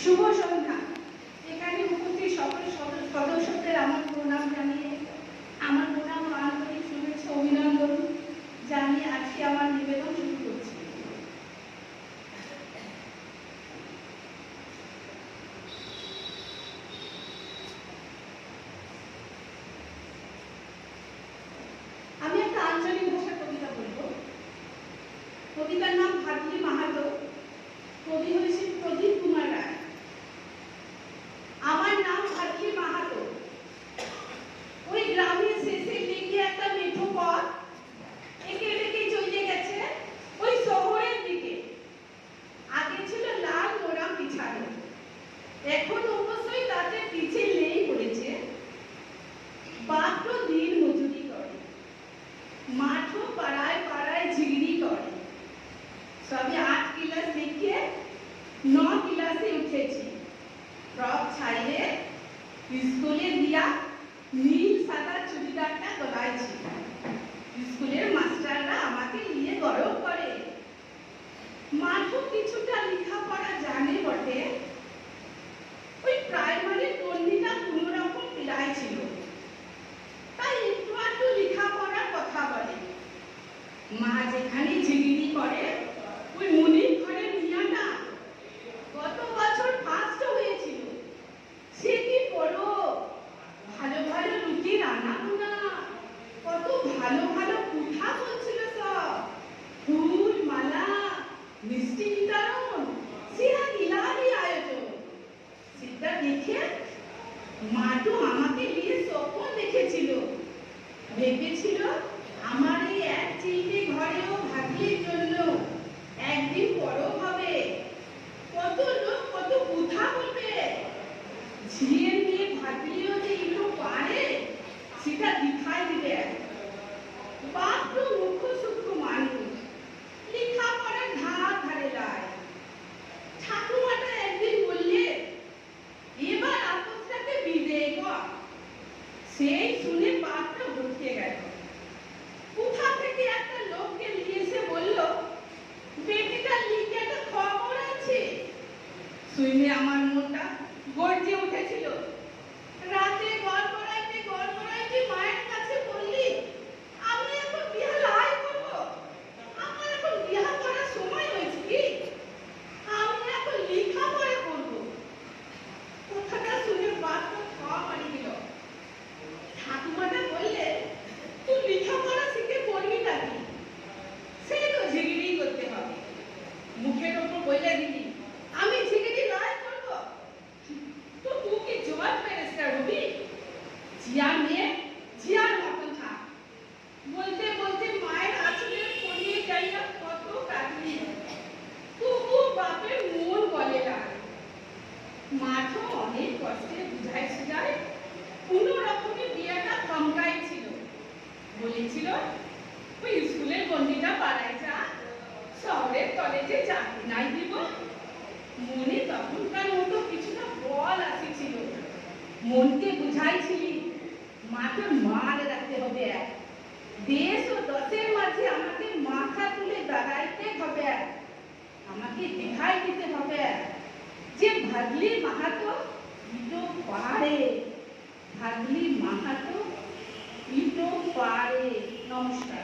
শুভ সন্ধ্যা। এখানে উপস্থিত সকল সদস্যদের আমার প্রণাম জানিয়ে, আমার প্রণাম আন্তরিক শুভেচ্ছা অভিনন্দন জানিয়ে আজকে আমার নিবেদন শুরু করছি। আমি একটা আঞ্চলিক ভাষার কবিতা বলব। কবিতার নাম ভাগলি মাহাতো। কবি হয়েছেন প্রদীপ কুমার রায়। আমার নাম ভাগলি মাহাতো। ওই গ্রামের শেষে লেগে একটা মেঠো পথ একে বেঁকে চলে গেছে ওই শহরের দিকে। আগে ছিল লাল মোড়া বিছানো, এখন অবশ্যই তাতে পিছে লেই পড়েছে। বাপটো দিন মজুরি করে, মাঠও পাড়ায় পাড়ায় ঝিগড়ি করে। সবে 8 ক্লাস লিখে 9 ক্লাসে উঠেছি। ফ্রক ছাইরে স্কুলে দিয়া নীল সাদা চুড়িদারটা গলাইছি। স্কুলের মাস্টাররা আমাকে নিয়ে গর্ব করে। মাঠও কিছুটা লেখাপড়া জানে বটে। ওই প্রাইমারির গণ্ডিটা কোনো রকম প্রায় ছিল, তাই একটু একটু লেখাপড়ার কথা বলে। মা যেখানে ঝিগড়ি করে ওই মুনির ঘরের মিয়াটা গত বছর ফার্স্ট হয়েছিল। সে কি পড়ো, ভালো ভালো রুটি রান্না করা, কত ভালো ভালো পিঠা করছিল সব, ফুল মালা মিষ্টি বিতরণ, সেরা দিলারি আয়োজন। সেটা দেখে মা তো আমাকে নিয়ে স্বপ্ন দেখেছিল। ভেবেছিল আমার এই এক চিলতে ঘরেও ভাগ্যের জন্য একদিন বড় হবে, কত লোক কত কথা বলবে। ঝিয়ের নিয়ে ভাগলিও যে এগুলো পারে সেটা দেখাই দিবে। বাপ তো মুখ্য সূক্ষ্ম মানুষ, লেখাপড়ার ধার ধারে লাই। ঠাকুমাটা একদিন বললে এবার আপসটাকে বিদেয় কর। সেই শুনে বাপটা ভটকে গেল। কোথা থেকে একটা লোককে নিয়ে এসে বলল বেটিটার লিখে একটা খবর আছে। শুনে আমার মনটা গর্জে উঠেছিল। রাতে গড়গড়াইতে গড়গড়াইতে মায়ের কাছে বললি আমি এখন বিয়া লাই করব। আমার এখন বিয়া করার সময় হয়েছে কি? আমি এখন লেখাপড়া করব। কথাটা শুনে বাপটা খাওয়া মারি দিল। ঠাকুমাটা বললে তুই লেখাপড়া শিখে পড়বি নাকি? সেই তো ঝিগড়ি করতে হবে। মুখের ওপর বলে দিলি আমি ঝিগড়ি লাই করব, তো তুই কি জবাব ব্যারিস্টার হবি? জিয়া মেয়ে জিয়ার মতন থাক। বলতে বলতে মায়ের আঁচলের পড়িয়ে যাইয়া কত কাঁদলি, তবু বাপের মন বলে না। মাঠও অনেক কষ্টে বুঝাই সুঝায় কোনো রকমের বিয়েটা থমকাই ছিল। বলেছিল ওই স্কুলের গণ্ডিটা পাড়ায় যা, শহরের কলেজে চাকরি নাই দিব। মনে তখনকার মতো কিছুটা বল আসিছিল। মনকে বুঝাইছিলি মাকে মান রাখতে হবে, দেশ ও দশের মাঝে আমাকে মাথা তুলে দাঁড়াইতে হবে, আমাকে দেখাই দিতে হবে যে ভাগলি মাহাতো ইটো পারে, ভাগলি মাহাতো ইটো পারে। নমস্কার।